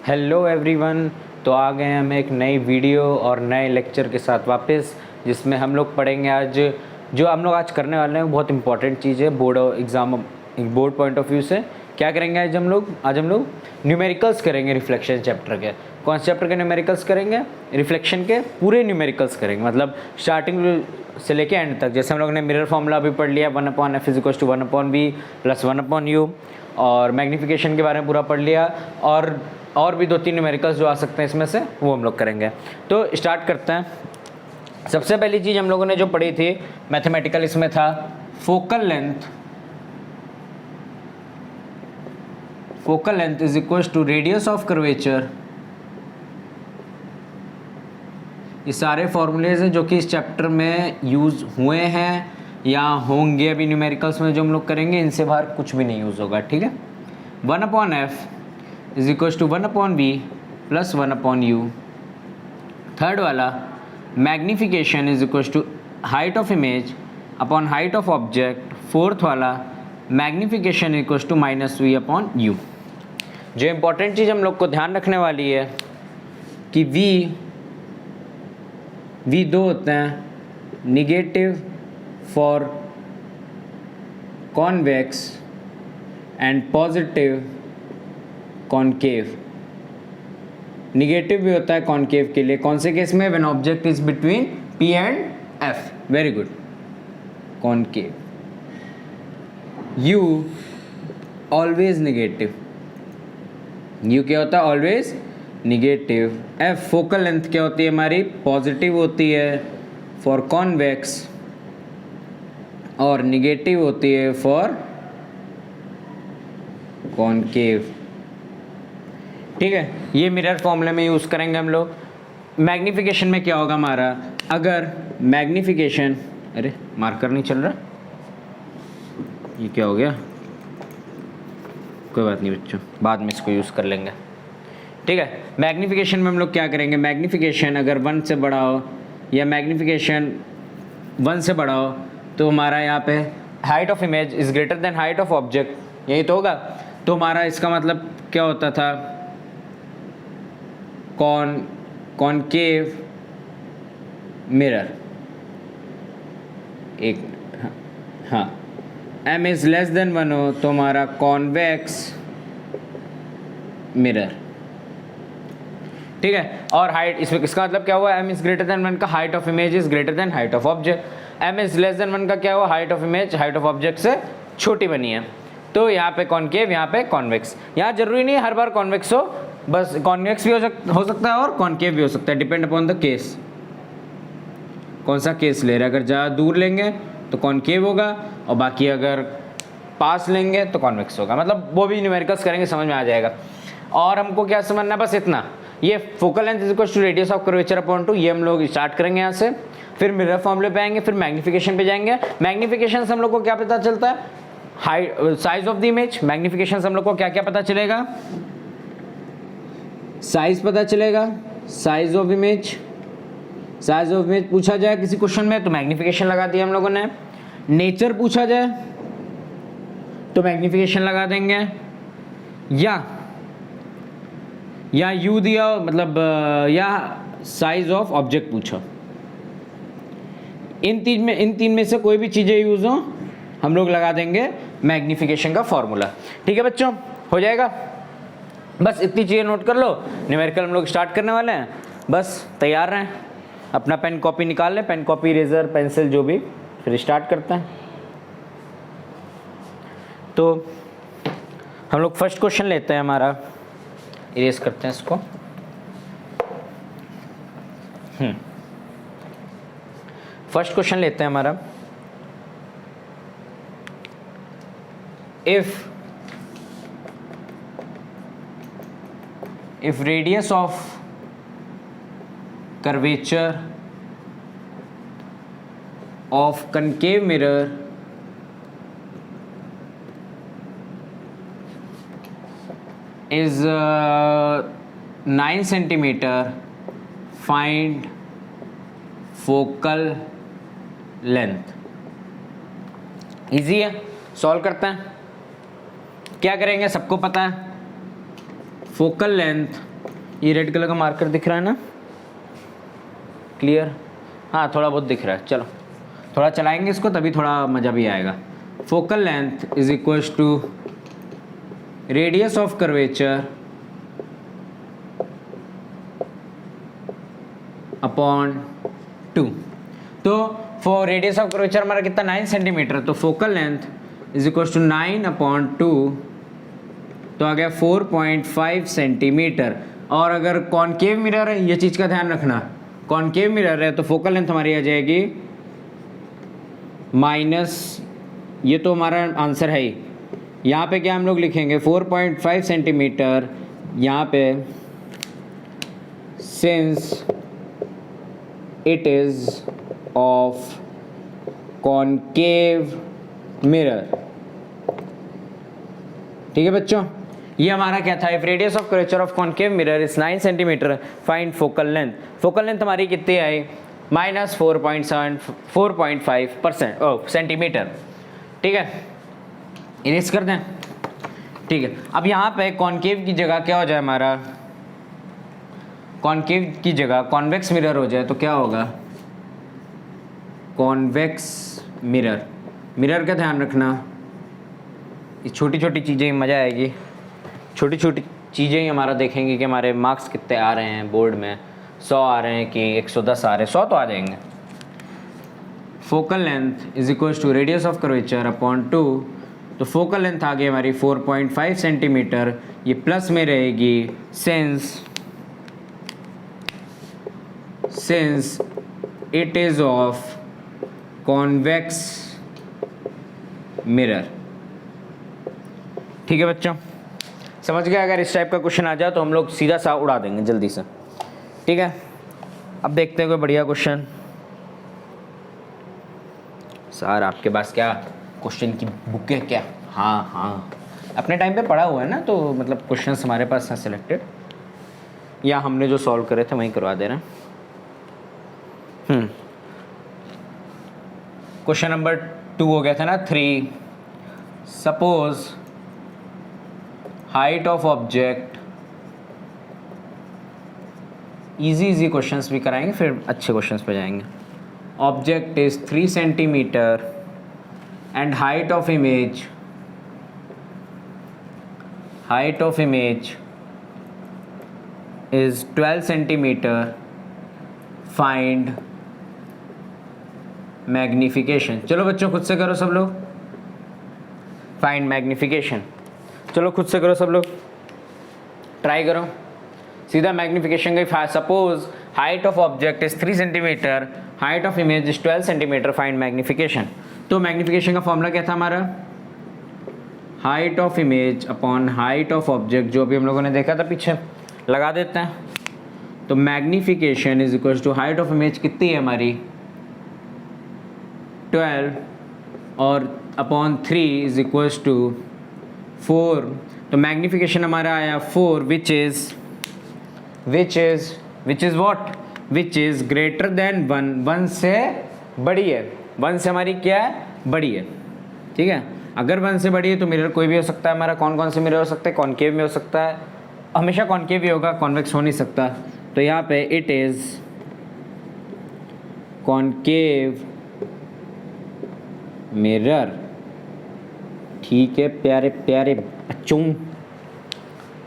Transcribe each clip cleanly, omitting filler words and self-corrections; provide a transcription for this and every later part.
Hello everyone. तो आ गए हम एक नई वीडियो और नए लेक्चर के साथ वापस, जिसमें हम लोग पढ़ेंगे आज जो हम लोग आज करने वाले हैं बहुत इंपॉर्टेंट चीज़ है board exam board point of view से। क्या करेंगे आज हम लोग न्यूमेरिकल्स करेंगे रिफ्लेक्शन चैप्टर के। कौन से चैप्टर के न्यूमेरिकल्स करेंगे? रिफ्लेक्शन के पूरे न्यूमेरिकल्स करेंगे, मतलब स्टार्टिंग से लेके एंड तक। जैसे हम लोग ने मिरर फॉर्मूला अभी पढ़ लिया, 1/f is equals to 1/v plus 1/u, और मैग्नीफिकेशन के बारे में पूरा पढ़ लिया, और भी 2-3 न्यूमेरिकल्स जो आ सकते हैं इसमें से वो हम लोग करेंगे। तो स्टार्ट करते हैं। सबसे पहली चीज़ हम लोगों ने जो पढ़ी थी मैथमेटिकल, इसमें था focal length is equals to radius of curvature. ये सारे फॉर्मूलेज हैं जो कि इस चैप्टर में यूज़ हुए हैं या होंगे अभी न्यूमेरिकल्स में जो हम लोग करेंगे। इनसे बाहर कुछ भी नहीं यूज़ होगा, ठीक है। 1/f is equals to 1/v plus 1/u। Third वाला magnification is equals to height of image upon height of object. Fourth वाला मैग्नीफिकेशन इक्वल्स टू -v/u। जो इम्पोर्टेंट चीज़ हम लोग को ध्यान रखने वाली है कि v दो होते हैं, negative for convex and positive concave. Negative भी होता है कॉनकेव के लिए, कौन से केस में? When object is between P and F। Very good. Concave. U always negative. U क्या होता है? Always negative. F focal length क्या होती है हमारी? पॉजिटिव होती है फॉर कॉन्वेक्स और निगेटिव होती है फॉर कॉनकेव, ठीक है। ये मिरर फॉर्मूले में यूज़ करेंगे हम लोग। मैग्नीफिकेशन में क्या होगा हमारा? अगर मैग्नीफिकेशन, अरे मार्कर नहीं चल रहा, ये क्या हो गया? कोई बात नहीं बच्चों, बाद में इसको यूज़ कर लेंगे, ठीक है। मैग्नीफिकेशन में हम लोग क्या करेंगे? मैग्नीफिकेशन अगर 1 से बड़ा हो या मैग्नीफिकेशन 1 से बड़ा हो तो हमारा यहाँ पे height of image is greater than height of object, यही तो होगा। तो हमारा इसका मतलब क्या होता था? Concave mirror. एक हाँ, m इज़ लेस देन 1 हो तो हमारा कॉन्वेक्स मिरर, ठीक है। और हाइट, इसमें इसका मतलब क्या हुआ? m इज़ ग्रेटर देन 1 का height of image is greater than height of object. m is less than 1 का क्या हुआ? Height of image height of object से छोटी बनी है। तो यहाँ पे कॉनकेव, यहाँ पे कॉन्वेक्स। यहाँ जरूरी नहीं है हर बार कॉन्वेक्स हो, बस कॉन्वेक्स भी हो सकता है और कॉनकेव भी हो सकता है, डिपेंड अपॉन द केस। कौन सा केस ले रहे हैं? अगर ज़्यादा दूर लेंगे तो कॉनकेव होगा, और बाकी अगर पास लेंगे तो कॉन्वेक्स होगा। मतलब वो भी न्यूमेरिकल्स करेंगे, समझ में आ जाएगा। और हमको क्या समझना है? बस इतना। ये focal length is equal to radius of curvature upon 2, ये हम लोग स्टार्ट करेंगे यहाँ से। फिर मिरर फॉर्मूले पे आएंगे, फिर मैग्नीफिकेशन पे जाएंगे। मैग्नीफिकेशन से हम लोग को क्या पता चलता है? Height, size of the image. Magnification से हम लोग को क्या क्या पता चलेगा? साइज पता चलेगा, size of image. Size of image पूछा जाए किसी क्वेश्चन में तो मैग्नीफिकेशन लगा दिया हम लोगों ने। नेचर पूछा जाए तो मैग्नीफिकेशन लगा देंगे, या यू दिया, मतलब या साइज ऑफ ऑब्जेक्ट पूछा। इन तीन में से कोई भी चीज़ें यूज हो हम लोग लगा देंगे मैग्नीफिकेशन का फॉर्मूला, ठीक है बच्चों। हो जाएगा। बस इतनी चीज़ें नोट कर लो। न्यूमेरिकल हम लोग स्टार्ट करने वाले हैं, बस तैयार रहें। अपना पेन कॉपी निकाल लें, पेन कॉपी इरेजर पेंसिल जो भी, फिर स्टार्ट करते हैं। तो हम लोग फर्स्ट क्वेश्चन लेते हैं हमारा, इरेज करते हैं इसको। फर्स्ट क्वेश्चन लेते हैं हमारा। if radius of curvature of concave mirror is 9 centimeter, find focal length। Easy है, सॉल्व करते हैं। क्या करेंगे? सबको पता है फोकल लेंथ ये रेड कलर का मार्कर दिख रहा है ना, क्लियर? हाँ थोड़ा बहुत दिख रहा है। चलो थोड़ा चलाएंगे इसको तभी थोड़ा मज़ा भी आएगा। Focal length is equals to radius of curvature upon 2। तो फॉर रेडियस ऑफ कर्वेचर हमारा कितना 9 सेंटीमीटर, तो focal length is equals to 9/2, तो आ गया 4.5 सेंटीमीटर। और अगर कॉनकेव मिरर है, ये चीज़ का ध्यान रखना, कॉनकेव मिरर है तो फोकल लेंथ हमारी आ जाएगी माइनस, ये तो हमारा आंसर है ही। यहाँ पे क्या हम लोग लिखेंगे 4.5 सेंटीमीटर, यहाँ पे since it is of concave mirror. ठीक है बच्चों, ये हमारा क्या था, if radius of curvature of concave mirror is 9 centimetre find focal length. Focal length हमारी कितनी आई, -4.5 सेंटीमीटर। ठीक है, इरेज कर दें। ठीक है, अब यहाँ पे कॉनकेव की जगह क्या हो जाए हमारा, कॉनकेव की जगह कॉन्वेक्स मिरर हो जाए तो क्या होगा, कॉन्वेक्स मिरर। मिरर का ध्यान रखना, ये छोटी छोटी चीज़ें ही मज़ा आएगी, छोटी छोटी चीज़ें ही हमारा देखेंगे कि हमारे मार्क्स कितने आ रहे हैं बोर्ड में, 100 आ रहे हैं कि 110 आ रहे हैं, 100 तो आ जाएंगे। Focal length is equals to radius of curvature upon 2, तो फोकल लेंथ आ गई हमारी 4.5 सेंटीमीटर, ये प्लस में रहेगी since it is of convex mirror. ठीक है बच्चों, समझ गए? अगर इस टाइप का क्वेश्चन आ जाए तो हम लोग सीधा सा उड़ा देंगे जल्दी से। ठीक है, अब देखते हैं कोई बढ़िया क्वेश्चन। सर आपके पास क्या क्वेश्चन की बुक है क्या? हाँ, अपने टाइम पे पढ़ा हुआ है ना, तो मतलब क्वेश्चंस हमारे पास हैं सिलेक्टेड, या हमने जो सॉल्व करे थे वहीं करवा दे रहे हैं। क्वेश्चन नंबर 2 हो गया था ना 3। Suppose height of object, easy questions भी कराएंगे फिर अच्छे क्वेश्चंस पे जाएंगे। Object is 3 centimetre and height of image is 12 centimetre, find magnification. चलो बच्चों खुद से करो सब लोग, फाइंड मैग्निफिकेशन। चलो खुद से करो सब लोग, ट्राई करो सीधा मैग्निफिकेशन का। Suppose height of object is 3 centimetre, height of image is 12 centimetre, find magnification. तो मैग्निफिकेशन का फॉर्मूला क्या था हमारा, height of image upon height of object, जो भी हम लोगों ने देखा था पीछे, लगा देते हैं। तो magnification is equal to height of image कितनी है हमारी 12 और अपॉन 3 इज इक्वल टू 4। तो मैग्निफिकेशन हमारा आया 4 which is what, which is greater then 1, 1 से बड़ी है, 1 से हमारी क्या है, बड़ी है। ठीक है, अगर 1 से बड़ी है तो मिरर कोई भी हो सकता है हमारा। कौन कौन से मिरर हो सकते हैं, कॉनकेव में हो सकता है, हमेशा कॉनकेव ही होगा, कॉन्वेक्स हो नहीं सकता। तो यहाँ पे इट इज कॉनकेव मिरर। ठीक है प्यारे प्यारे बच्चों,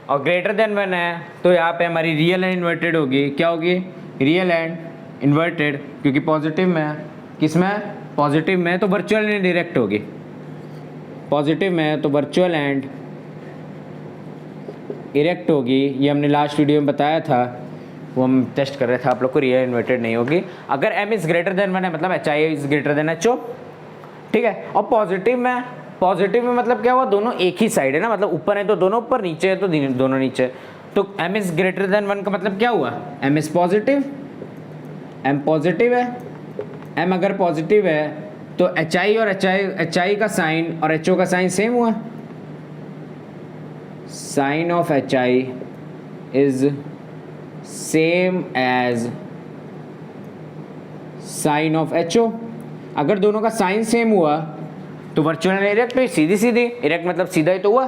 और ग्रेटर देन 1 है तो यहाँ पे हमारी रियल एंड इन्वर्टेड होगी। क्या होगी, रियल एंड इन्वर्टेड, क्योंकि पॉजिटिव में है। किस में, पॉजिटिव में, तो वर्चुअल एंड डायरेक्ट होगी। पॉजिटिव में है तो वर्चुअल एंड इरेक्ट होगी। ये हमने लास्ट वीडियो में बताया था, वो हम टेस्ट कर रहे थे आप लोग को, रियल इन्वर्टेड नहीं होगी। अगर m इज़ ग्रेटर देन 1 है मतलब HI is greater than HO। ठीक है, और पॉजिटिव में मतलब क्या हुआ, दोनों एक ही साइड है ना, मतलब ऊपर है तो दोनों ऊपर, नीचे है तो दोनों नीचे। तो m इज़ ग्रेटर देन 1 का मतलब क्या हुआ, m is positive, m positive है। m अगर पॉजिटिव है तो HI और HI का साइन और HO का साइन सेम हुआ। Sign of HI is same as sign of HO। अगर दोनों का साइन सेम हुआ तो वर्चुअल एंड इरेक्ट हुई, सीधी इरेक्ट मतलब सीधा ही तो हुआ,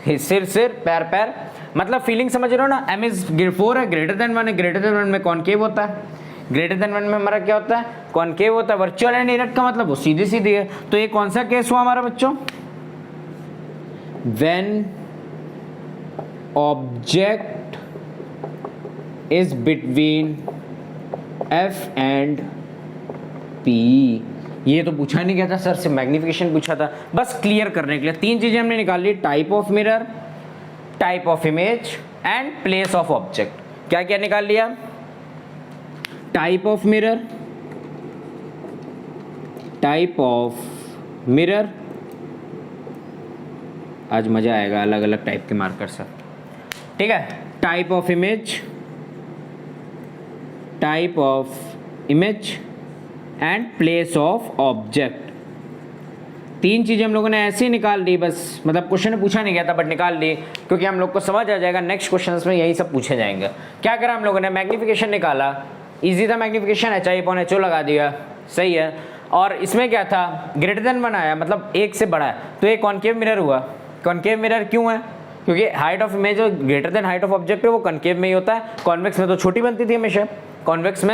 सिर पैर, मतलब फीलिंग समझ रहे हो ना, m इज 4 है, ग्रेटर देन 1 है, ग्रेटर देन 1 में कॉनकेव होता है, ग्रेटर देन 1 में हमारा क्या होता है, कॉनकेव होता है। वर्चुअल एंड इरेक्ट का मतलब वो सीधी सीधी है। तो ये कौन सा केस हुआ हमारा बच्चों, when object is between f and p। ये तो पूछा नहीं गया था सर से, मैग्निफिकेशन पूछा था, बस क्लियर करने के लिए। तीन चीजें हमने निकाल ली, type of mirror, type of image and place of object. क्या क्या निकाल लिया, type of mirror, type of mirror, आज मजा आएगा अलग अलग टाइप के मार्कर से, ठीक है। Type of image, type of image and place of object. तीन चीजें हम लोगों ने ऐसे ही निकाल दी, बस मतलब क्वेश्चन में पूछा नहीं गया था बट निकाल ली, क्योंकि हम लोग को समझ आ जाएगा नेक्स्ट क्वेश्चंस में यही सब पूछे जाएंगे। क्या करा हम लोगों ने, मैग्निफिकेशन निकाला, इजी था मैग्निफिकेशन, HI/HO लगा दिया, सही है। और इसमें क्या था, ग्रेटर देन 1 आया, मतलब एक से बड़ा है, तो ये कॉनकेव मिरर हुआ। कॉनकेव मिरर क्यों है, क्योंकि हाइट ऑफ इमेज जो greater than height of object है वो कॉनकेव में ही होता है, कॉन्वेक्स में तो छोटी बनती थी हमेशा, कॉन्वेक्स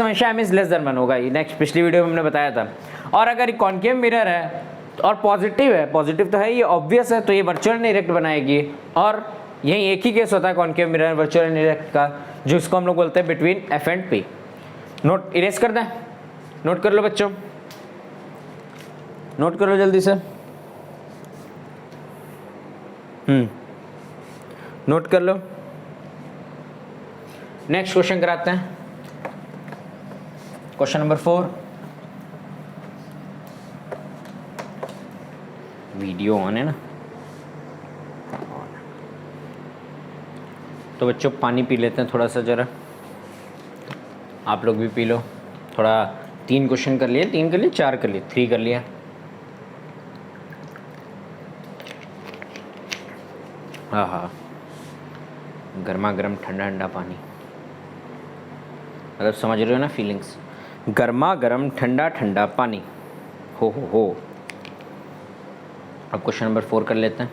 हमेशा m इज लेस देन 1 होगा, ये नेक्स्ट पिछली वीडियो में हमने बताया था। और अगर कॉनकेव मिरर है और पॉजिटिव है, पॉजिटिव तो है, ये ऑब्वियस है, तो ये वर्चुअल एंड इरेक्ट बनाएगी। और यही एक ही केस होता है concave mirror virtual and erect का, जो इसको हम लोग बोलते हैं between f and p। Note erase कर दें, नोट कर लो बच्चों, नोट कर लो जल्दी से, नोट कर लो। नेक्स्ट क्वेश्चन कराते हैं, क्वेश्चन नंबर 4। वीडियो ऑन है ना, तो बच्चों पानी पी लेते हैं थोड़ा सा, जरा आप लोग भी पी लो थोड़ा। 3 क्वेश्चन कर लिए, 3 कर लिए, 4 कर लिए, 3 कर लिया। हाँ, गर्मा गर्म ठंडा ठंडा पानी, अगर समझ रहे हो ना फीलिंग्स, गर्मा गर्म ठंडा ठंडा पानी, हो। अब क्वेश्चन नंबर 4 कर लेते हैं।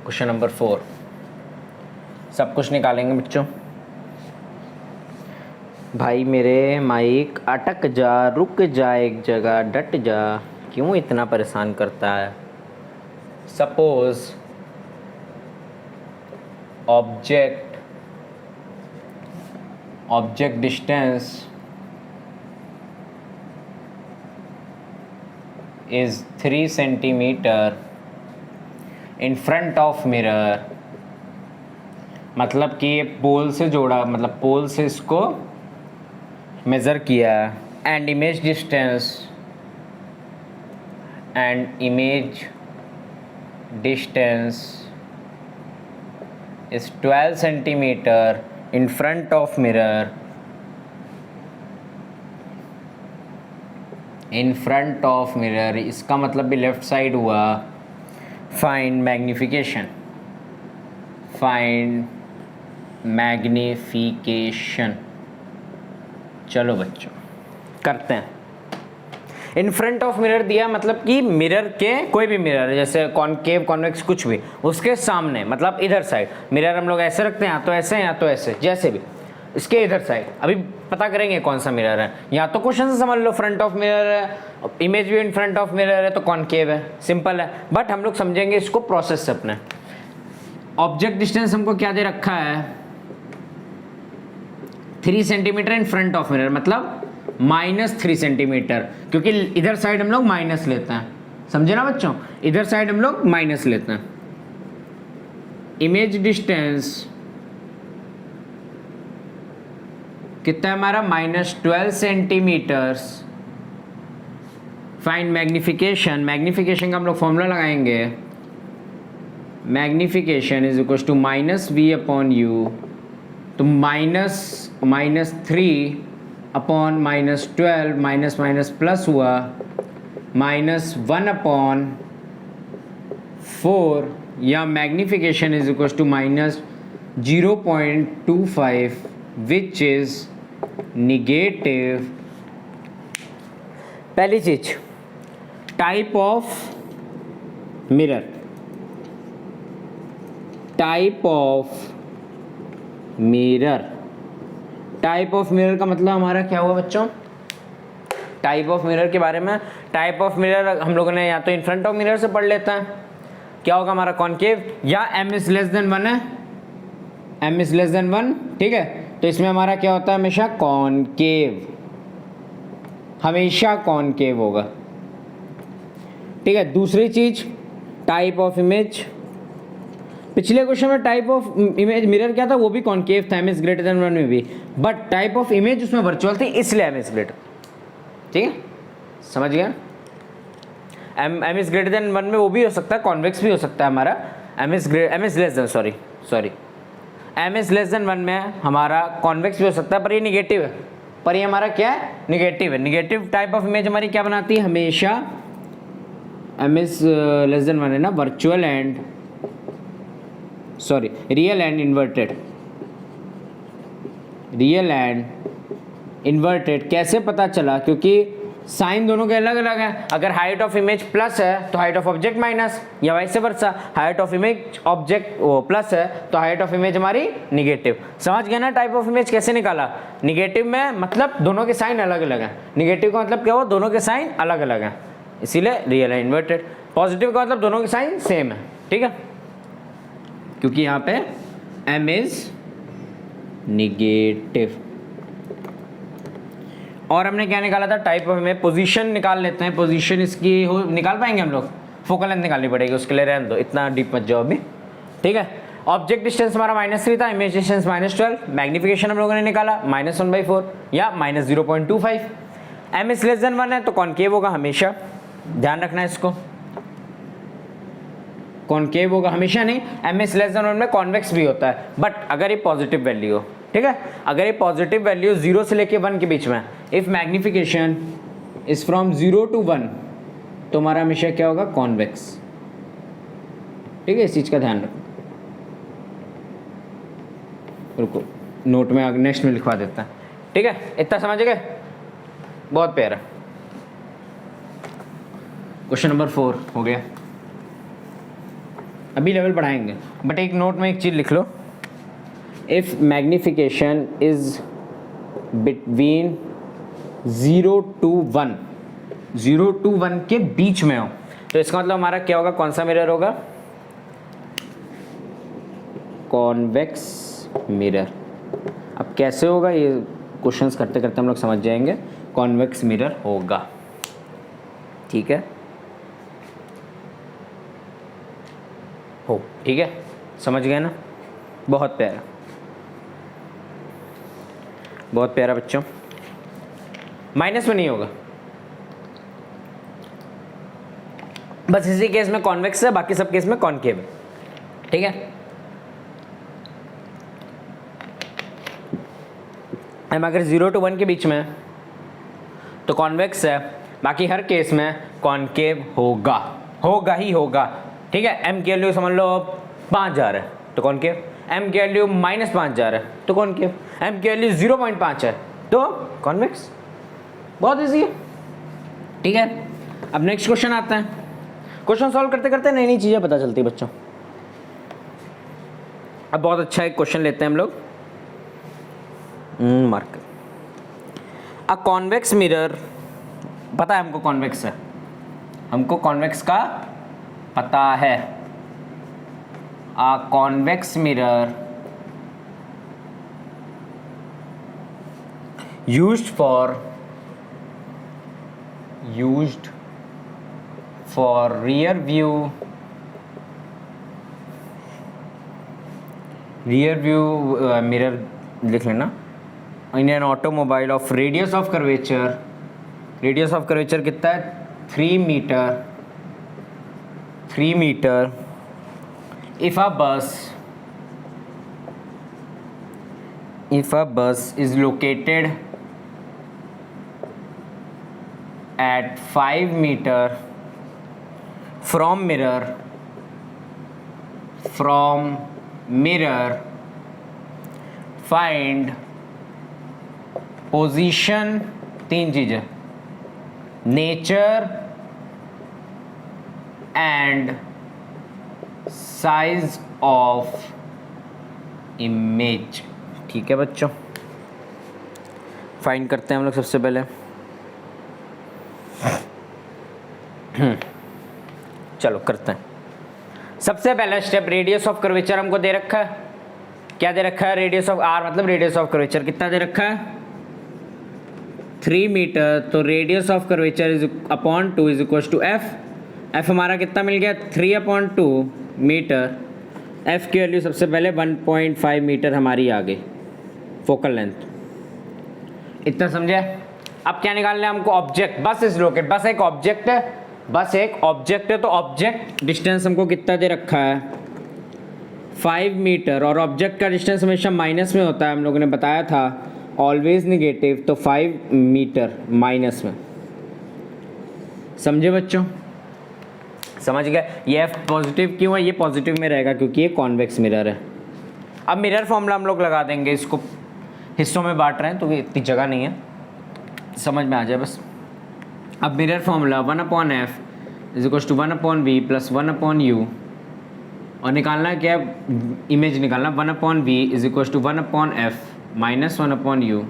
क्वेश्चन नंबर 4 सब कुछ निकालेंगे बच्चों। भाई मेरे माइक अटक जा, रुक जा एक जगह, डट जा, क्यों इतना परेशान करता है। Suppose object distance is 3 centimetre in front of mirror, मतलब कि पोल से जोड़ा, मतलब पोल से इसको मेज़र किया, and image distance is 12 centimetre in front of mirror, in front of mirror, इसका मतलब भी लेफ्ट साइड हुआ। फाइंड मैग्निफिकेशन, चलो बच्चों करते हैं। इन फ्रंट ऑफ मिरर दिया, मतलब कि मिरर के, कोई भी मिरर है, जैसे कॉनकेव कॉन्वेक्स कुछ भी, उसके सामने, मतलब इधर साइड। मिरर हम लोग ऐसे रखते हैं, या तो ऐसे या तो ऐसे, जैसे भी, इसके इधर साइड। अभी पता करेंगे कौन सा मिरर है, या तो क्वेश्चन से समझ लो फ्रंट ऑफ मिरर है, इमेज भी इन फ्रंट ऑफ मिरर है तो कॉनकेव है, सिंपल है। बट हम लोग समझेंगे इसको प्रोसेस से अपने। ऑब्जेक्ट डिस्टेंस हमको क्या दे रखा है, 3 centimetre in front of mirror, मतलब -3 सेंटीमीटर, क्योंकि इधर साइड हम लोग माइनस लेते हैं, समझे ना बच्चों, इधर साइड हम लोग माइनस लेते हैं। इमेज डिस्टेंस कितना है हमारा, -12 सेंटीमीटर्स। फाइंड मैग्निफिकेशन का हम लोग फॉर्मूला लगाएंगे, magnification is equal to -v/u, तो -3 अपॉन -12, माइनस माइनस प्लस हुआ, -1/4, या magnification is equal to -0.25 which is negative. पहली चीज, type of mirror, type of mirror. Type of mirror का मतलब हमारा क्या हुआ बच्चों? टाइप ऑफ मिरर के बारे में, टाइप ऑफ मिरर हम लोगों ने या तो इन फ्रंट ऑफ मिरर से पढ़ लेता है, क्या होगा हमारा कॉनकेव, या m इज लेस देन 1 है, m इज लेस देन 1, ठीक है। तो इसमें हमारा क्या होता है, हमेशा कॉनकेव, हमेशा कॉनकेव होगा, ठीक है। दूसरी चीज टाइप ऑफ इमेज, पिछले क्वेश्चन में टाइप ऑफ इमेज मिरर क्या था, वो भी कॉनकेव था, m इज ग्रेटर देन 1 में भी, बट टाइप ऑफ इमेज उसमें वर्चुअल थी, इसलिए m इज ग्रेटर, ठीक है, समझ गया। m इज ग्रेटर देन 1 में वो भी हो सकता है, कॉन्वेक्स भी हो सकता है हमारा, m is less than m is less than 1 में हमारा कॉन्वेक्स भी हो सकता है, पर ये निगेटिव है, पर ये हमारा क्या है, निगेटिव है। निगेटिव टाइप ऑफ इमेज हमारी क्या बनाती है, हमेशा m इज लेस देन 1 है ना, virtual and real and inverted. कैसे पता चला, क्योंकि साइन दोनों के अलग अलग हैं। अगर हाइट ऑफ इमेज प्लस है तो हाइट ऑफ ऑब्जेक्ट माइनस, या vice versa, height of image object वो प्लस है तो हाइट ऑफ इमेज हमारी निगेटिव। समझ गया ना टाइप ऑफ इमेज कैसे निकाला? निगेटिव में मतलब दोनों के साइन अलग अलग हैं, निगेटिव का मतलब क्या हुआ, दोनों के साइन अलग अलग हैं, इसीलिए रियल है इन्वर्टेड। पॉजिटिव का मतलब दोनों के साइन सेम है, ठीक है, क्योंकि यहाँ पे m इज निगेटिव। और हमने क्या निकाला था टाइप ऑफ इमेज, पोजीशन निकाल लेते हैं। पोजीशन इसकी हो निकाल पाएंगे हम लोग, फोकल लेंथ निकालनी पड़ेगी, उसके लिए रहने दो, इतना डीप मत जाओ अभी, ठीक है। ऑब्जेक्ट डिस्टेंस हमारा -3 था, इमेज डिस्टेंस -12, मैग्निफिकेशन हम लोगों ने निकाला -1/4 या -0.25। m इज लेस देन 1 है तो कॉनकेव होगा हमेशा, ध्यान रखना है इसको, कॉनकेव होगा हमेशा नहीं, m इज लेस देन 1 में कॉन्वेक्स भी होता है, बट अगर ये पॉजिटिव वैल्यू हो, ठीक है। अगर ये पॉजिटिव वैल्यू 0 से लेके 1 के बीच में, if magnification is from 0 to 1, तो हमारा हमेशा क्या होगा, कॉन्वेक्स, ठीक है। इस चीज का ध्यान रखो, रुको नोट में आगे नेक्स्ट में लिखवा देता है, ठीक है। इतना समझ गए, बहुत प्यारा। क्वेश्चन नंबर 4 हो गया, अभी लेवल पढ़ाएंगे, बट एक नोट में एक चीज लिख लो, if magnification is between 0 to 1, 0 to 1 के बीच में हो, तो इसका मतलब हमारा क्या होगा, कौन सा मिरर होगा, कॉन्वेक्स मिरर। अब कैसे होगा ये क्वेश्चंस करते करते हम लोग समझ जाएंगे, कॉन्वेक्स मिरर होगा, ठीक है, हो, ठीक है, समझ गए ना, बहुत प्यारा, बहुत प्यारा बच्चों। माइनस में नहीं होगा, बस इसी केस में कॉन्वेक्स है, बाकी सब केस में कॉनकेव है, ठीक है। हम अगर 0 to 1 के बीच में तो कॉन्वेक्स है, बाकी हर केस में कॉनकेव होगा, होगा ही होगा, ठीक है। m की वैल्यू समझ लो 5000 है तो कॉनकेव, m की वैल्यू -5000 है तो कॉनकेव, m की वैल्यू 0.5 है तो कॉन्वेक्स, बहुत इजी है, ठीक है। अब नेक्स्ट क्वेश्चन आता है, क्वेश्चन सॉल्व करते करते नई नई चीज़ें पता चलती है बच्चों। अब बहुत अच्छा एक क्वेश्चन लेते हैं हम लोग, मार्कर। अ कॉन्वेक्स मिरर, पता है हमको कॉन्वेक्स है, हमको कॉन्वेक्स का पता है। A convex mirror used for rear view mirror लिख लेना, in an automobile of radius of curvature कितना है, 3 metre. if a bus is located at 5 meter from mirror, find position, 3 चीजें, nature and size of image. ठीक है बच्चों, find करते हैं हम लोग सबसे पहले। चलो करते हैं। सबसे पहला स्टेप, रेडियस ऑफ कर्वेचर हमको दे रखा है। क्या दे रखा है? रेडियस ऑफ आर मतलब रेडियस ऑफ कर्वेचर कितना दे रखा है? 3 मीटर। तो radius of curvature is upon 2 is equal to F. F हमारा कितना मिल गया? 3/2 मीटर। एफ की वैल्यू सबसे पहले 1.5 मीटर हमारी आ गई फोकल लेंथ। इतना समझे? अब क्या निकालना है हमको? ऑब्जेक्ट। बस इज लोकेट, बस एक ऑब्जेक्ट है, बस एक ऑब्जेक्ट है। तो ऑब्जेक्ट डिस्टेंस हमको कितना दे रखा है? 5 मीटर। और ऑब्जेक्ट का डिस्टेंस हमेशा माइनस में होता है, हम लोगों ने बताया था, ऑलवेज निगेटिव। तो 5 मीटर माइनस में। समझे बच्चों? समझ गए? ये एफ पॉजिटिव क्यों है? ये पॉजिटिव में रहेगा क्योंकि ये कॉन्वेक्स मिरर है। अब मिरर फॉर्मूला हम लोग लगा देंगे। इसको हिस्सों में बांट रहे हैं तो इतनी जगह नहीं है, समझ में आ जाए बस। अब mirror formula 1/f is equal to 1/v plus 1/u। और निकालना है क्या? इमेज निकालना। 1/v is equal to 1/f minus 1/u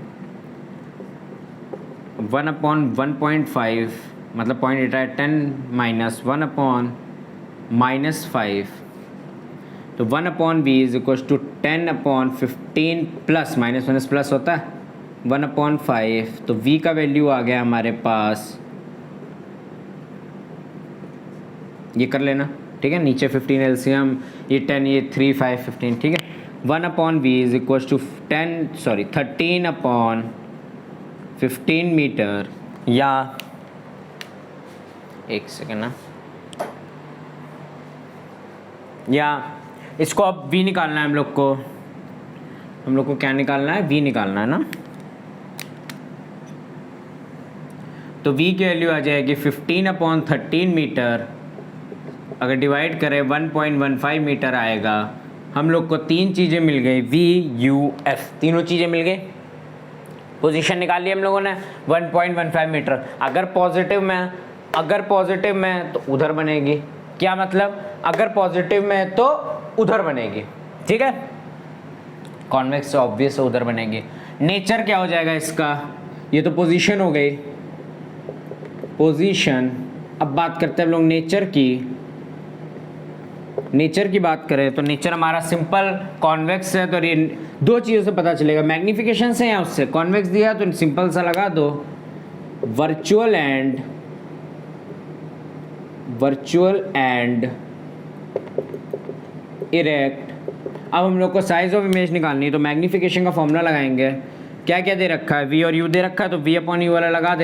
1/1.5 मतलब 0.10 माइनस 1/-5। तो 1/v is equal to 10/15 plus minus minus plus होता है 1/5। तो v का वैल्यू आ गया हमारे पास, ये कर लेना ठीक है। नीचे 15 एलसीएम, ये 10, ये 3, 5, 15 ठीक है। 1/v is equal to 13/15 metre. या एक सेकेंड ना, या इसको अब v निकालना है हम लोग को क्या निकालना है? v निकालना है ना। तो v की वैल्यू आ जाएगी 15/13 मीटर। अगर डिवाइड करें 1.15 मीटर आएगा। हम लोग को तीन चीज़ें मिल गई, v u f, तीनों चीज़ें मिल गई। पोजीशन निकाल ली हम लोगों ने 1.15 मीटर। अगर पॉजिटिव में तो उधर बनेगी। क्या मतलब? अगर पॉजिटिव में है तो उधर बनेगी, ठीक है। कॉन्वेक्स से ऑब्वियस उधर बनेगी। नेचर क्या हो जाएगा इसका? ये तो पोजीशन हो गई, पोजीशन। अब बात करते हैं हम लोग नेचर की बात करें तो नेचर हमारा सिंपल कॉन्वेक्स है। तो ये दो चीज़ों से पता चलेगा, मैग्निफिकेशन से या उससे। कॉन्वेक्स दिया तो सिंपल सा लगा दो, वर्चुअल एंड इरेक्ट। अब हम लोग को साइज ऑफ इमेज निकालनी है तो मैग्निफिकेशन का फॉर्मूला लगाएंगे। क्या क्या दे रखा है? v और u दे रखा है तो v/u वाला लगा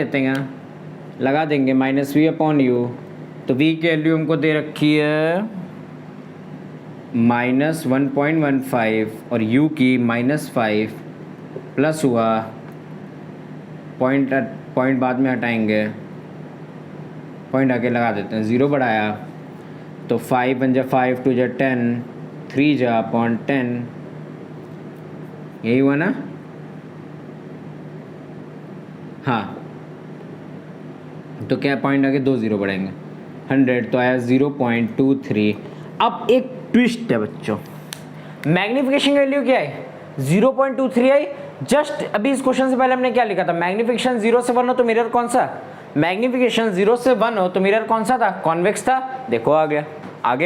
देंगे -v/u। तो v की वैल्यू हमको दे रखी है -1.15 और u की -5 प्लस हुआ पॉइंट बाद में हटाएंगे, पॉइंट आगे लगा देते हैं, 0 बढ़ाया तो 5 बन जा 5 2 जा 10 3 जा अपॉन 10, यही हुआ ना। हाँ, तो क्या पॉइंट आगे 2 0 बढ़ाएंगे 100 तो आया 0.23। अब एक ट्विस्ट है बच्चों, मैग्निफिकेशन वैल्यू क्या है? 0.23 आई। जस्ट अभी इस क्वेश्चन से पहले हमने क्या लिखा था? मैग्निफिकेशन 0 से 1 हो तो मिरर कौन सा? मैग्निफिकेशन 0 से 1 हो तो मिरर कौन सा था? कॉन्वेक्स था। देखो आ गया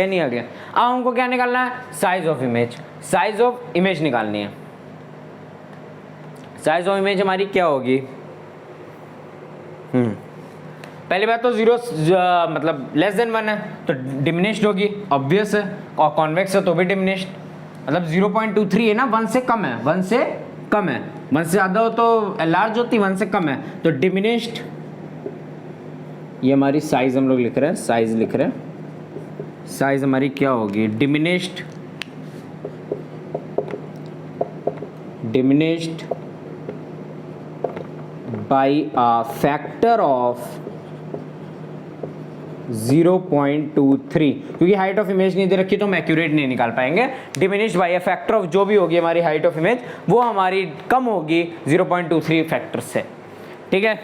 नहीं आ गया। अब हमको क्या निकालना है? साइज ऑफ इमेज निकालनी है। साइज ऑफ इमेज हमारी क्या होगी? पहली बात तो 0 मतलब लेस देन 1 है तो डिमिनिश्ड होगी, ऑब्वियस है। और कॉन्वेक्स है तो भी डिमिनिश्ड, मतलब 0.23 है ना, 1 से कम है, 1 से ज़्यादा हो तो लार्ज होती, 1 से कम है तो डिमिनिश्ड। ये हमारी साइज हम लोग लिख रहे हैं, साइज हमारी क्या होगी? Diminished by a factor of 0.23, क्योंकि हाइट ऑफ इमेज नहीं दे रखी तो हम एक्यूरेट नहीं निकाल पाएंगे। Diminished by a factor of जो भी होगी हमारी हाइट ऑफ इमेज, वो हमारी कम होगी 0.23 फैक्टर से। ठीक है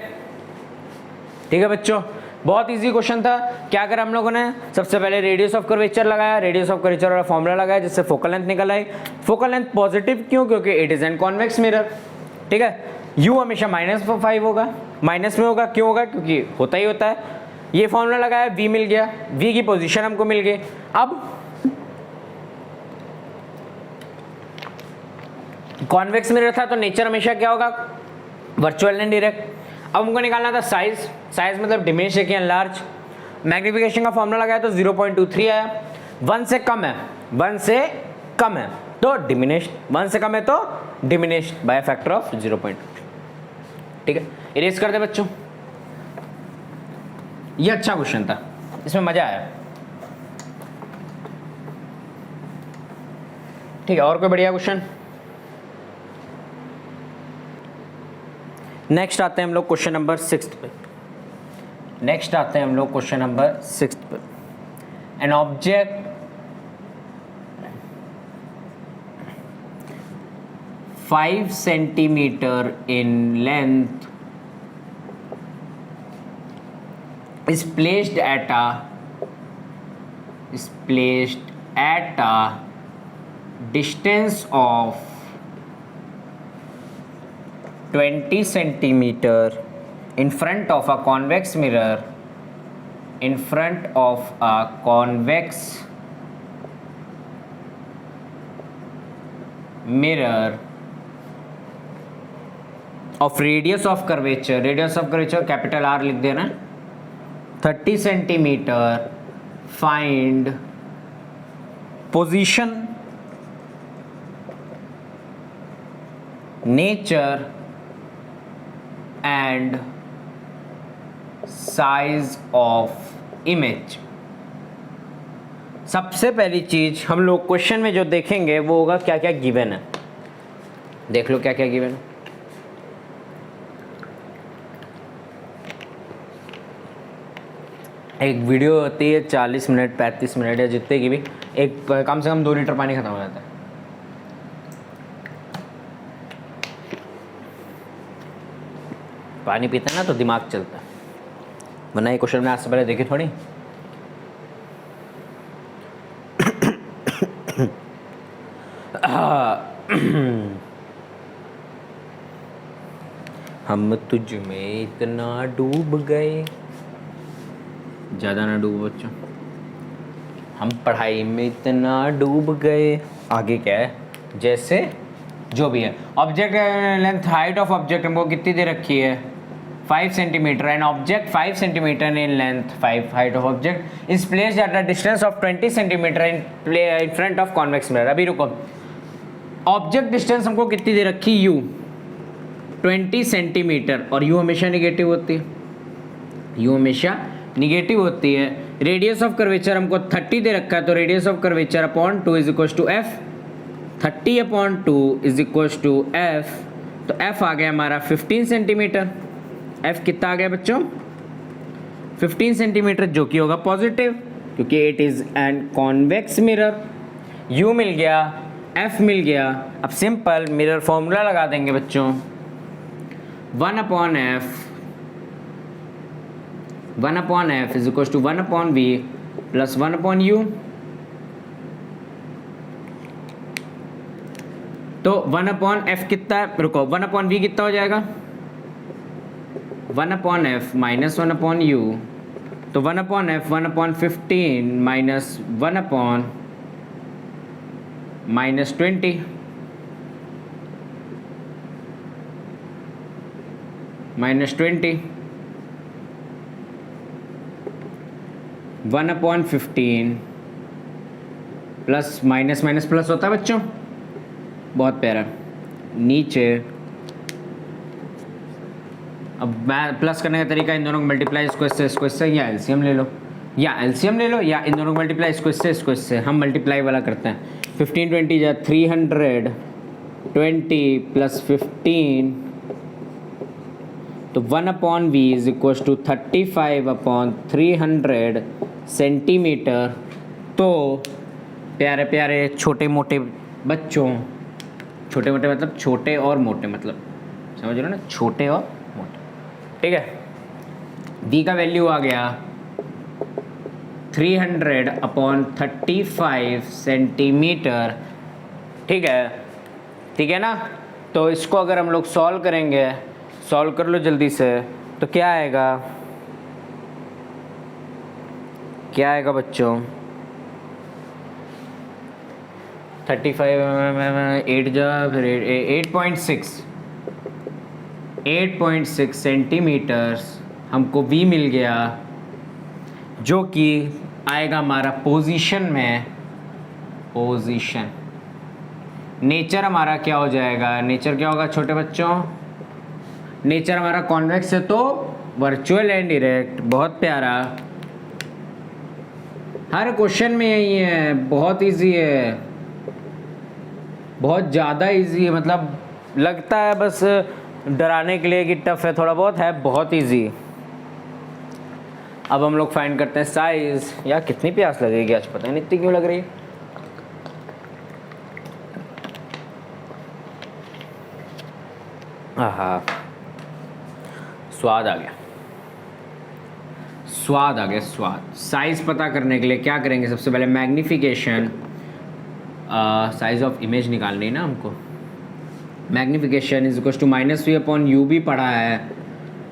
बच्चों, बहुत इजी क्वेश्चन था। क्या करा हम लोगों ने, सबसे पहले रेडियस ऑफ कर्वेचर लगाया, रेडियस ऑफ कर्वेचर वाला फॉर्मूला लगाया जिससे फोकल लेंथ निकल आई। फोकल लेंथ पॉजिटिव क्यों, क्योंकि it is an convex mirror, ठीक है। यू हमेशा -5 होगा, माइनस में होगा, क्यों होगा, क्योंकि होता ही होता है। ये फॉर्मूला लगाया, वी मिल गया, वी की पोजीशन हमको मिल गई। अब कॉन्वेक्स मिरर था तो नेचर हमेशा क्या होगा, वर्चुअल एंड डायरेक्ट। अब हमको निकालना था साइज, साइज मतलब डिमिनिश है कि एनलार्ज। मैग्निफिकेशन का फॉर्मूला लगाया तो 0.23 आया। 1 से कम है, 1 से कम है तो डिमिनिश्ड, 1 से कम है तो डिमिनिश्ड बाय फैक्टर ऑफ 0.2, ठीक है। इरेज कर दे बच्चों। ये अच्छा क्वेश्चन था, इसमें मजा आया, ठीक है। और कोई बढ़िया क्वेश्चन? नेक्स्ट आते हैं हम लोग क्वेश्चन नंबर 6 पे। नेक्स्ट आते हैं हम लोग क्वेश्चन नंबर 6 पे। An object 5 centimeter in length is placed at a distance of 20 centimeter in front of a convex mirror, in front of a convex mirror of radius of curvature, radius of curvature capital R लिख देना, 30 centimeter, find position, nature and size of image। सबसे पहली चीज हम लोग question में जो देखेंगे वो होगा क्या क्या गिवन है। देख लो क्या क्या गिवन है। एक वीडियो होती है 40 मिनट 35 मिनट या जितने की भी, एक कम से कम 2 लीटर पानी खत्म हो जाता है। पानी पीते हैं ना तो दिमाग चलता है, वरना ये क्वेश्चन में आज से पहले देखे थोड़ी। हम तुझ में इतना डूब गए, ज़्यादा ना डूबो बच्चों, हम पढ़ाई में इतना डूब गए। आगे क्या है, जैसे जो भी है। Object length, height of object हमको कितनी दे रखी है, 5 centimetre. And object 5 centimetre in length, 5 height of object is placed at a distance of 20 centimetre in front of convex mirror. अभी रुको, ऑब्जेक्ट डिस्टेंस हमको कितनी दे रखी, u 20 सेंटीमीटर, और u हमेशा निगेटिव होती है, u हमेशा निगेटिव होती है। रेडियस ऑफ कर्वेचर हमको 30 दे रखा है, तो radius of curvature upon 2 is equal to F, 30 upon 2 is equal to F. तो f आ गया हमारा 15 सेंटीमीटर। f कितना आ गया बच्चों, 15 सेंटीमीटर, जो कि होगा पॉजिटिव क्योंकि it is an convex mirror. u मिल गया, f मिल गया। अब सिंपल मिरर फॉर्मूला लगा देंगे बच्चों, 1 upon f is equal to 1 upon v plus 1 upon u। तो 1 अपॉन f कितना है, रुको, 1 अपॉन v कितना हो जाएगा, 1 upon f minus 1 upon u। तो 1 upon f 1 upon 15 minus 1 upon minus 20, minus 20, 1 upon 15 plus minus minus plus होता है बच्चों, बहुत प्यारा। नीचे अब मैं प्लस करने का तरीका, इन दोनों को मल्टीप्लाई, इसको इससे या एलसीएम ले लो, या इन दोनों को मल्टीप्लाई, इसको इससे हम मल्टीप्लाई वाला करते हैं। 15 20 या 320 प्लस 15, तो 1 upon V is equal to 35 upon 300 centimetre. तो प्यारे प्यारे छोटे मोटे बच्चों, छोटे मोटे मतलब छोटे और मोटे, मतलब समझ रहे हो ना, छोटे और मोटे, ठीक है। v का वैल्यू आ गया 300/35 सेंटीमीटर। ठीक है ना। तो इसको अगर हम लोग सॉल्व करेंगे, सॉल्व कर लो जल्दी से, तो क्या आएगा बच्चों? 35 8 जा फिर 8.6 सेंटीमीटर्स हमको v मिल गया, जो कि आएगा हमारा पोजीशन में। पोजीशन नेचर हमारा क्या हो जाएगा? नेचर क्या होगा छोटे बच्चों? नेचर हमारा कॉन्वेक्स है तो वर्चुअल एंड डायरेक्ट। बहुत प्यारा, हर क्वेश्चन में यही है, बहुत इजी है, बहुत ज़्यादा इजी है। मतलब लगता है बस डराने के लिए कि टफ है, थोड़ा बहुत है, बहुत इजी। अब हम लोग फाइंड करते हैं साइज। यार कितनी प्यास लगेगी आज, पता नहीं इतनी क्यों लग रही है। हाँ, स्वाद आ गया। साइज पता करने के लिए क्या करेंगे? सबसे पहले मैग्निफिकेशन, साइज ऑफ इमेज निकालनी है ना हमको। Magnification is equal to -v/u भी पढ़ा है,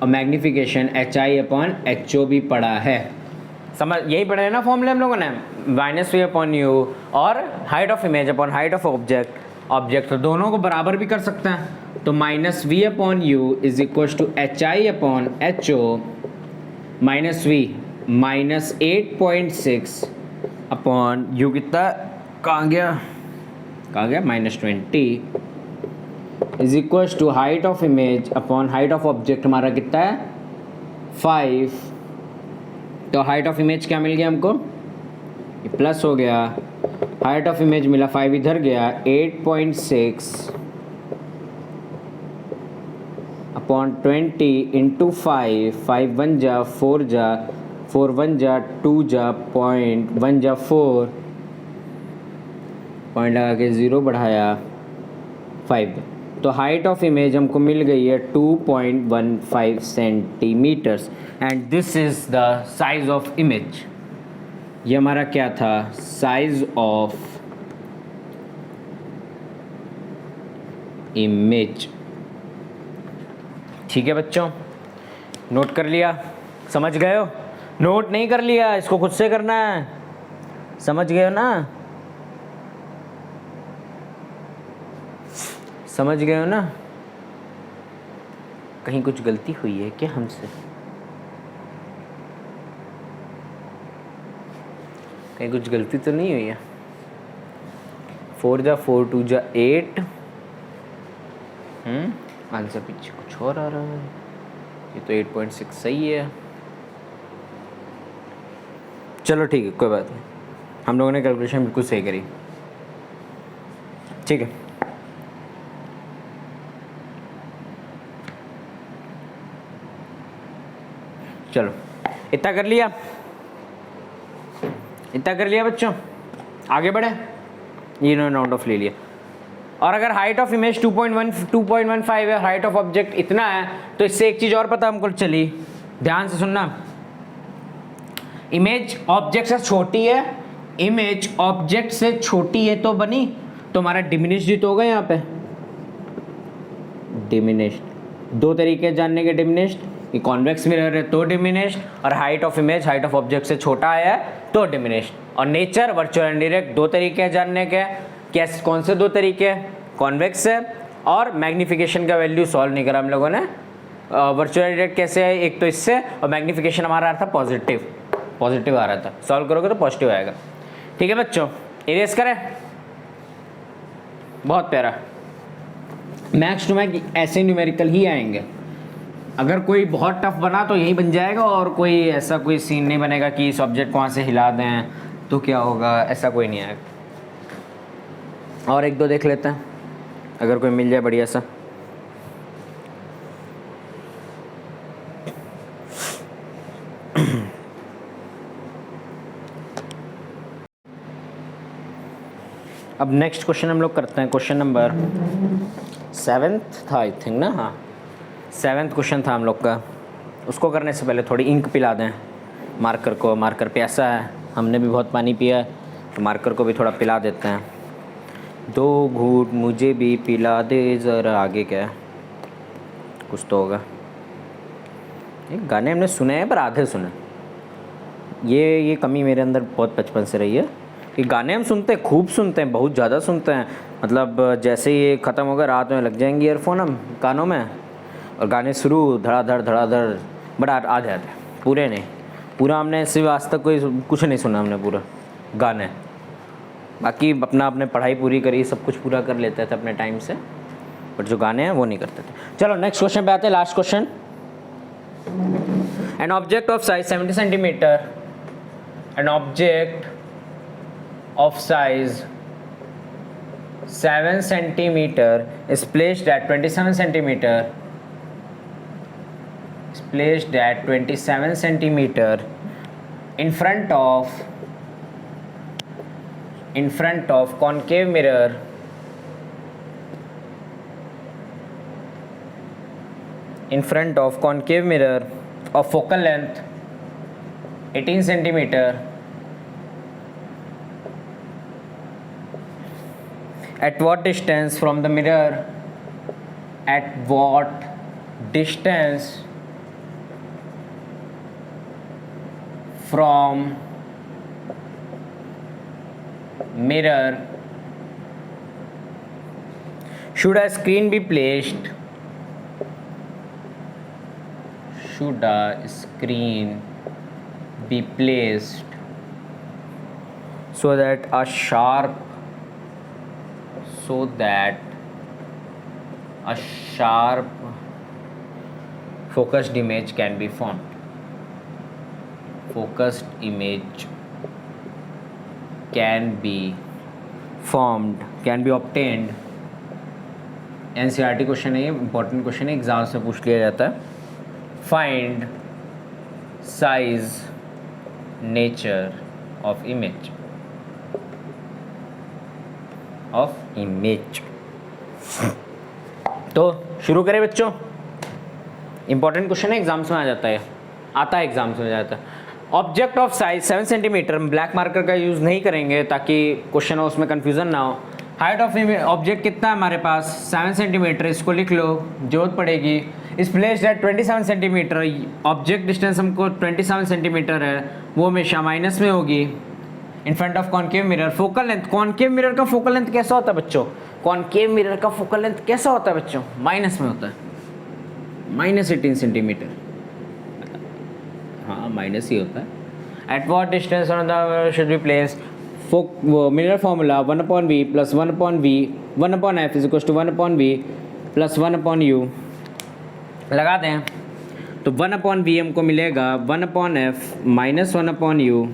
और मैग्निफिकेशन HI/HO भी पढ़ा है। समझ, यही पढ़े हैं ना फॉर्मूले हम लोगों ने, -v/u और height of image upon height of object तो दोनों को बराबर भी कर सकते हैं। तो -v/u is equal to HI/HO -v -8.6 upon u कितना कहाँ गया -20 is equal to height of image upon height of object हमारा कितना है 5। तो हाइट ऑफ इमेज क्या मिल गया हमको? ये प्लस हो गया, हाइट ऑफ इमेज मिला 5, इधर गया 8.6 अपॉन 20 इंटू 5 1 जा 4 जा 4 1 जा 2 जा पॉइंट 1 जा 4 पॉइंट लगा के 0 बढ़ाया 5। तो हाइट ऑफ इमेज हमको मिल गई है 2.15 centimetres and this is the size of image. ये हमारा क्या था? Size of image. ठीक है बच्चों, नोट कर लिया? समझ गए हो? नोट नहीं कर लिया, इसको खुद से करना है। समझ गए हो ना? समझ गए हो ना? कहीं कुछ गलती हुई है क्या हमसे? कहीं कुछ गलती तो नहीं हुई है? 4 जा 4 2 जा 8। आंसर पीछे कुछ और आ रहा है। ये तो 8.6 सही है। चलो ठीक है, कोई बात नहीं, हम लोगों ने कैलकुलेशन बिल्कुल सही करी। ठीक है, चलो इतना कर लिया, बच्चों। आगे बढ़े, ये राउंड ऑफ ले लिया। और अगर हाइट ऑफ इमेज 2.15 है, हाइट ऑफ ऑब्जेक्ट इतना है, तो इससे एक चीज़ और पता हमको चली, ध्यान से सुनना। इमेज ऑब्जेक्ट से छोटी है, इमेज ऑब्जेक्ट से छोटी है तो बनी, तो हमारा डिमिनिश्ड तो होगा यहाँ पे। डिमिनिश्ड दो तरीके जानने के, डिमिनिश्ड कि कॉन्वेक्स मिरर है तो डिमिनिश्ड, और height of image height of object से छोटा है तो डिमिनिश्ड। और नेचर वर्चुअल एंड डायरेक्ट दो तरीके हैं जानने के। कैसे, कौन से दो तरीके? कॉन्वेक्स है, और मैग्निफिकेशन का वैल्यू सॉल्व नहीं करा हम लोगों ने। वर्चुअल एंड डायरेक्ट कैसे है? एक तो इससे, और मैग्निफिकेशन हमारा आ रहा था पॉजिटिव आ रहा था। सॉल्व करोगे तो पॉजिटिव आएगा। ठीक है बच्चों, इरेज करें। बहुत प्यारा। मैक्स टू मैक्स ऐसे न्यूमेरिकल ही आएंगे। अगर कोई बहुत टफ बना तो यही बन जाएगा, और कोई ऐसा कोई सीन नहीं बनेगा कि इस ऑब्जेक्ट को वहाँ से हिला दें तो क्या होगा, ऐसा कोई नहीं आएगा। और एक दो देख लेते हैं, अगर कोई मिल जाए बढ़िया सा। अब नेक्स्ट क्वेश्चन हम लोग करते हैं। क्वेश्चन नंबर 7 था आई थिंक ना, हाँ 7th क्वेश्चन था हम लोग का। उसको करने से पहले थोड़ी इंक पिला दें मार्कर को। मार्कर प्यासा है, हमने भी बहुत पानी पिया है, तो मार्कर को भी थोड़ा पिला देते हैं। 2 घूंट मुझे भी पिला दे ज़रा। आगे क्या है, कुछ तो होगा। ये गाने हमने सुने हैं पर आधे सुने। ये कमी मेरे अंदर बहुत बचपन से रही है कि गाने हम सुनते हैं, खूब सुनते हैं, बहुत ज़्यादा सुनते हैं। मतलब जैसे ये ख़त्म होगा रात में लग जाएंगे ईयरफोन हम कानों में, और गाने शुरू धड़ाधड़ बट आधे आधे, पूरे नहीं। पूरा हमने सिर्फ आज तक कोई कुछ नहीं सुना हमने पूरा गाने। बाकी अपने पढ़ाई पूरी करी, सब कुछ पूरा कर लेते थे अपने टाइम से, बट जो गाने हैं वो नहीं करते थे। चलो नेक्स्ट क्वेश्चन पे आते हैं, last question. An object of size 70 centimetre, an object of size 7 centimeter is placed at 27 centimeter, in front of concave mirror of focal length 18 centimeter. At what distance from the mirror? At what distance from mirror should a screen be placed? Should a screen be placed so that a sharp focused image can be formed? Focused image can be obtained. NCERT question है ये, important question है, exam से पूछ लिया जाता है। Find size nature of image तो शुरू करें बच्चों। इंपॉर्टेंट क्वेश्चन है, एग्जाम्स में आ जाता है, एग्जाम्स में आ जाता है। Object of size 7 centimetre, black marker का यूज़ नहीं करेंगे ताकि क्वेश्चन हो उसमें कंफ्यूजन ना हो। हाइट ऑफ ऑब्जेक्ट कितना है हमारे पास? 7 सेंटीमीटर, इसको लिख लो, जरूरत पड़ेगी। इस placed at 27 centimetre, object distance हमको 27 सेंटीमीटर है, वो हमेशा माइनस में होगी। In front of concave mirror, focal length, concave mirror का फोकल लेंथ कैसा होता है बच्चों? कॉनकेव मिरर का फोकल लेंथ कैसा होता है बच्चों? माइनस में होता है, -18 सेंटीमीटर। हाँ माइनस ही होता है। At what distance on the should be placed? Mirror formula 1/v plus 1/v 1/f is equal to 1/v plus 1/u लगा दें तो 1/v हमको मिलेगा 1/f माइनस 1/u।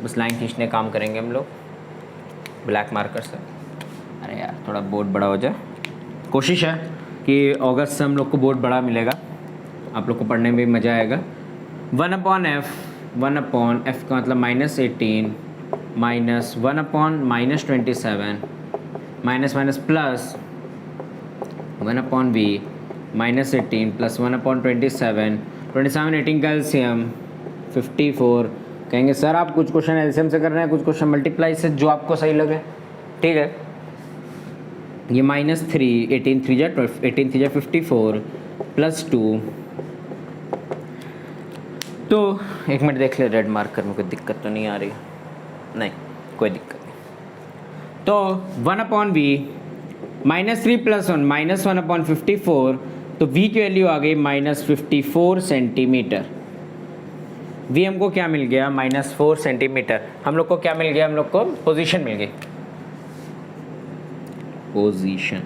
बस लाइन खींचने काम करेंगे हम लोग ब्लैक मार्कर से। अरे यार थोड़ा बोर्ड बड़ा हो जाए, कोशिश है कि अगस्त से हम लोग को बोर्ड बड़ा मिलेगा, आप लोग को पढ़ने में भी मज़ा आएगा। 1/f का मतलब -18 minus 1/-27 minus minus plus 1/v -18 plus 1/27 27 18 का एलसीएम 54। कहेंगे सर आप कुछ क्वेश्चन एलसीएम से कर रहे हैं, कुछ क्वेश्चन मल्टीप्लाई से, जो आपको सही लगे। ठीक है, ये -3 18 3 जा 54 प्लस 2। तो एक मिनट देख ले, रेड मार्कर में कोई दिक्कत तो नहीं आ रही? नहीं कोई दिक्कत नहीं। तो 1/v -3 प्लस 1 -1/54, तो v की वैल्यू आ गई -54 सेंटीमीटर। v हमको क्या मिल गया? -4 सेंटीमीटर। हम लोग को क्या मिल गया? हम लोग को पोजीशन मिल गई, पोजीशन।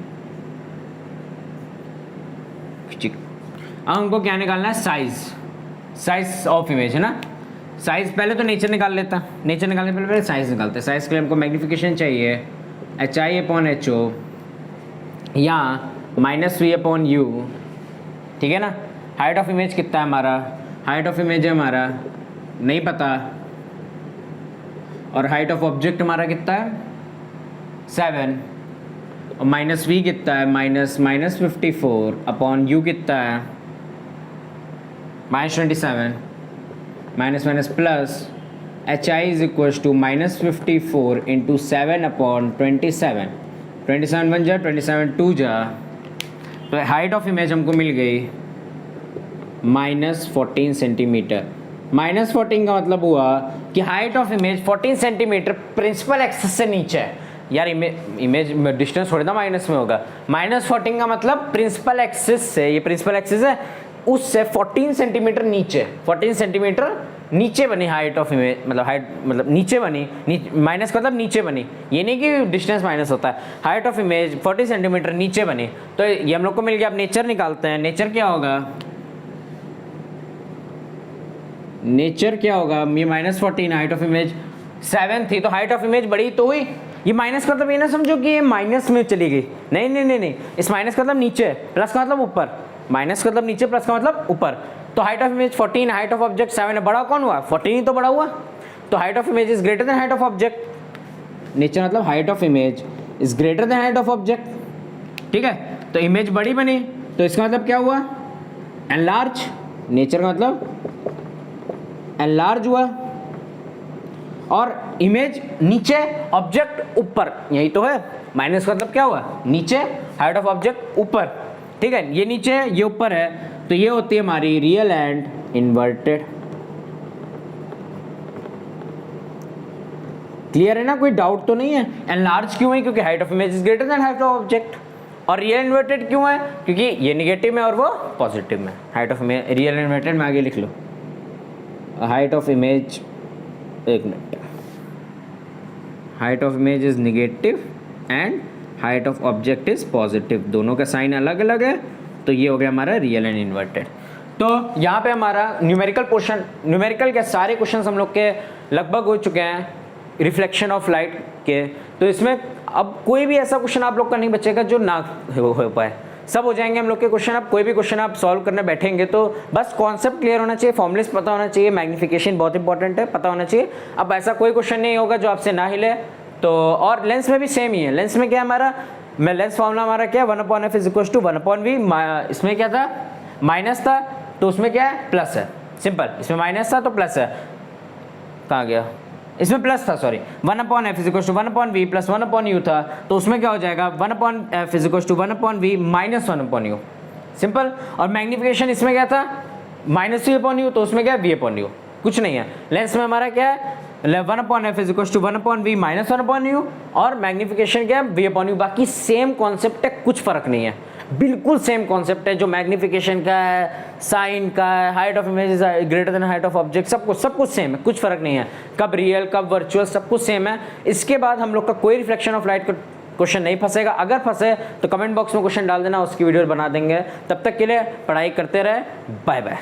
अब हमको क्या निकालना है? साइज ऑफ इमेज है ना। साइज पहले तो नेचर निकाल लेता, नेचर निकालने पहले साइज निकालते हैं। साइज के लिए हमको मैग्नीफिकेशन चाहिए HI/HO या -V/U, ठीक है ना। हाइट ऑफ इमेज कितना है हमारा? हाइट ऑफ इमेज है हमारा नहीं पता, और हाइट ऑफ ऑब्जेक्ट हमारा कितना है? 7, और -V कितना है? -54/U कितना है? -27 minus minus plus H I is equal to -54 into 7/27। 27 बन जा, 27 2 जा, तो हाइट ऑफ इमेज हमको मिल गई -14 सेंटीमीटर। -14 का मतलब हुआ कि height of image 14 centimetre principal axis से नीचे है। यार इमेज डिस्टेंस थोड़ी ना माइनस में होगा। -14 का मतलब प्रिंसिपल एक्सिस से, ये प्रिंसिपल एक्सिस है, उससे 14 सेंटीमीटर नीचे, 14 सेंटीमीटर नीचे बनी हाइट ऑफ इमेज, मतलब हाइट मतलब नीचे बनी, माइनस का मतलब नीचे बनी, ये नहीं कि डिस्टेंस माइनस होता है। हाइट ऑफ इमेज 40 सेंटीमीटर नीचे बनी, तो ये हम लोग को मिल गया। अब नेचर निकालते हैं। नेचर क्या होगा? नेचर क्या होगा? ये -14 हाइट ऑफ इमेज 7 थी, तो हाइट ऑफ इमेज बड़ी तो हुई। ये माइनस का मतलब ये ना समझो कि ये माइनस में चली गई, नहीं नहीं नहीं नहीं, इस माइनस का मतलब नीचे, प्लस का मतलब ऊपर, माइनस का मतलब नीचे, प्लस का मतलब ऊपर। तो height of image 14, height of object 7 है, बड़ा कौन हुआ? 14 ही तो बड़ा हुआ। तो height of image is greater than height of object. Nature मतलब height of image is greater than height of object, ठीक है। तो इमेज बड़ी बनी, तो इसका मतलब क्या हुआ? एनलार्ज। नेचर का मतलब एनलार्ज हुआ, और इमेज नीचे, ऑब्जेक्ट ऊपर, यही तो है। माइनस का मतलब क्या हुआ? नीचे, हाइट ऑफ ऑब्जेक्ट ऊपर, ठीक है। ये नीचे, ये ऊपर है, तो ये होती है हमारी रियल एंड इन्वर्टेड। क्लियर है ना? कोई डाउट तो नहीं है? एनलार्ज क्यों है? क्योंकि height of image is greater than height of object. और रियल इन्वर्टेड क्यों है? क्योंकि ये निगेटिव में और वो पॉजिटिव में। Height of image real inverted में आगे लिख लो, हाइट ऑफ इमेज, एक minute, height of image is negative and height of object is positive, दोनों का साइन अलग अलग है, तो ये हो गया हमारा रियल एंड इन्वर्टेड। तो यहाँ पे हमारा न्यूमेरिकल पोर्शन, न्यूमेरिकल के सारे क्वेश्चंस हम लोग के लगभग हो चुके हैं रिफ्लेक्शन ऑफ लाइट के। तो इसमें अब कोई भी ऐसा क्वेश्चन आप लोग का नहीं बचेगा जो ना हो पाए, सब हो जाएंगे हम लोग के क्वेश्चन। अब कोई भी क्वेश्चन आप सॉल्व करने बैठेंगे तो बस कॉन्सेप्ट क्लियर होना चाहिए, फॉर्मुलेस पता होना चाहिए, मैग्निफिकेशन बहुत इंपॉर्टेंट है, पता होना चाहिए। अब ऐसा कोई क्वेश्चन नहीं होगा जो आपसे ना हिले। तो और लेंस में भी सेम ही है। लेंस में क्या हमारा, मैं लेंस फॉर्मूला हमारा क्या, 1/f is equal to 1/v। इसमें क्या था? माइनस था, तो उसमें क्या है? प्लस है। सिंपल, इसमें माइनस था तो प्लस है, कहाँ गया? इसमें प्लस था, sorry. 1/f is equal to 1/v plus 1/u था, तो उसमें क्या हो जाएगा? 1/f is equal to 1/v minus 1/u। Simple. और मैग्निफिकेशन इसमें क्या था? -3/u, तो उसमें क्या है? v/u। कुछ नहीं है। लेंस में हमारा क्या है? 1/f is equal to 1/v minus 1/u, और मैग्निफिकेशन क्या है? v/u। बाकी सेम कॉन्सेप्ट है, कुछ फर्क नहीं है, बिल्कुल सेम कॉन्सेप्ट है। जो मैग्निफिकेशन का है, साइन का है, height of image is greater than height of object, सब कुछ सेम है, कुछ फर्क नहीं है। कब रियल कब वर्चुअल, सब कुछ सेम है। इसके बाद हम लोग का कोई रिफ्लेक्शन ऑफ लाइट का क्वेश्चन नहीं फंसेगा। अगर फंसे तो कमेंट बॉक्स में क्वेश्चन डाल देना, उसकी वीडियो बना देंगे। तब तक के लिए पढ़ाई करते रहे। Bye bye.